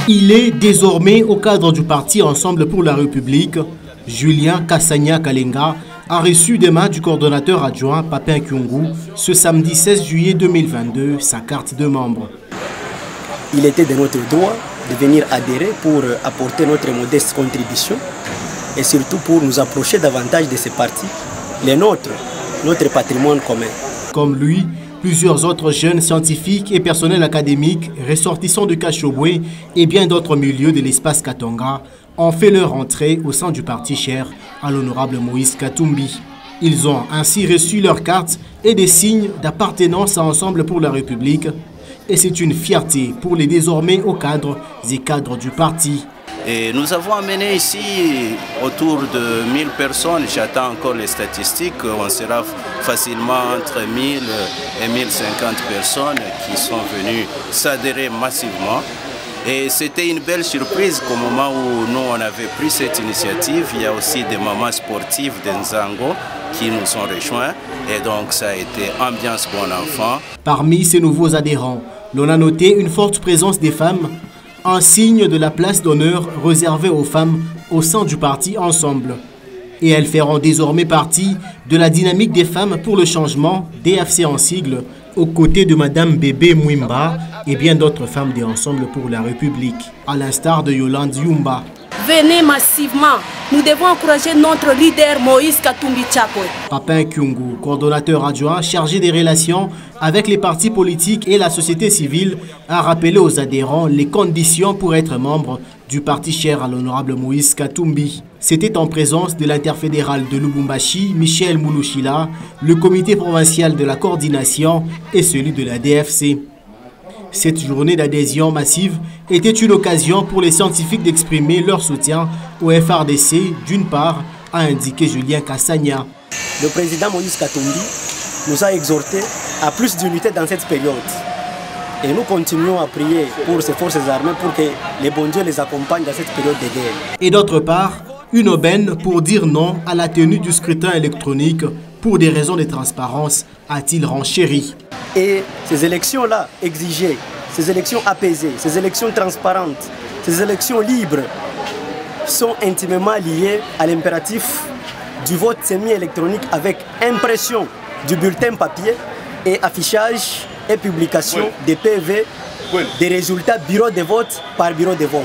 Il est désormais au cadre du parti Ensemble pour la République. Julien Kassania Kalenga a reçu des mains du coordonnateur adjoint Papin Kyungu ce samedi 16 juillet 2022 sa carte de membre. Il était de notre droit de venir adhérer pour apporter notre modeste contribution et surtout pour nous approcher davantage de ces partis, les nôtres, notre patrimoine commun. Comme lui, plusieurs autres jeunes scientifiques et personnels académiques ressortissants de Kashobwe et bien d'autres milieux de l'espace Katonga ont fait leur entrée au sein du parti cher à l'honorable Moïse Katumbi. Ils ont ainsi reçu leurs cartes et des signes d'appartenance à Ensemble pour la République. Et c'est une fierté pour les désormais hauts cadres et cadres du parti. Et nous avons amené ici autour de 1000 personnes, j'attends encore les statistiques, on sera facilement entre 1000 et 1050 personnes qui sont venues s'adhérer massivement. Et c'était une belle surprise qu'au moment où nous on avait pris cette initiative, il y a aussi des mamans sportives de Nzango qui nous ont rejoints et donc ça a été ambiance bon enfant. Parmi ces nouveaux adhérents, l'on a noté une forte présence des femmes, un signe de la place d'honneur réservée aux femmes au sein du parti Ensemble. Et elles feront désormais partie de la dynamique des femmes pour le changement, DFC en sigle, aux côtés de Madame Bébé Mwimba et bien d'autres femmes de Ensemble pour la République, à l'instar de Yolande Yumba. Venez massivement, nous devons encourager notre leader Moïse Katumbi Chapwe. Papin Kyungu, coordonnateur adjoint chargé des relations avec les partis politiques et la société civile, a rappelé aux adhérents les conditions pour être membre du parti cher à l'honorable Moïse Katumbi. C'était en présence de l'interfédéral de Lubumbashi, Michel Moulouchila, le comité provincial de la coordination et celui de la DFC. Cette journée d'adhésion massive était une occasion pour les scientifiques d'exprimer leur soutien au FRDC, d'une part, a indiqué Julien Kassania. Le président Moïse Katumbi nous a exhortés à plus d'unité dans cette période. Et nous continuons à prier pour ces forces armées pour que les bons dieux les accompagnent dans cette période de guerre. Et d'autre part, une aubaine pour dire non à la tenue du scrutin électronique pour des raisons de transparence, a-t-il renchéri. Et ces élections-là exigeaient, ces élections apaisées, ces élections transparentes, ces élections libres sont intimement liées à l'impératif du vote semi-électronique avec impression du bulletin papier et affichage et publication des PV, des résultats bureau de vote par bureau de vote.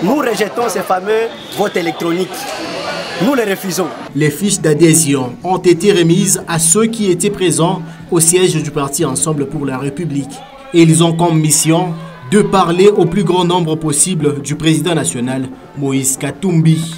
Nous rejetons ces fameux votes électroniques. Nous les refusons. Les fiches d'adhésion ont été remises à ceux qui étaient présents au siège du parti Ensemble pour la République. Et ils ont comme mission de parler au plus grand nombre possible du président national, Moïse Katumbi.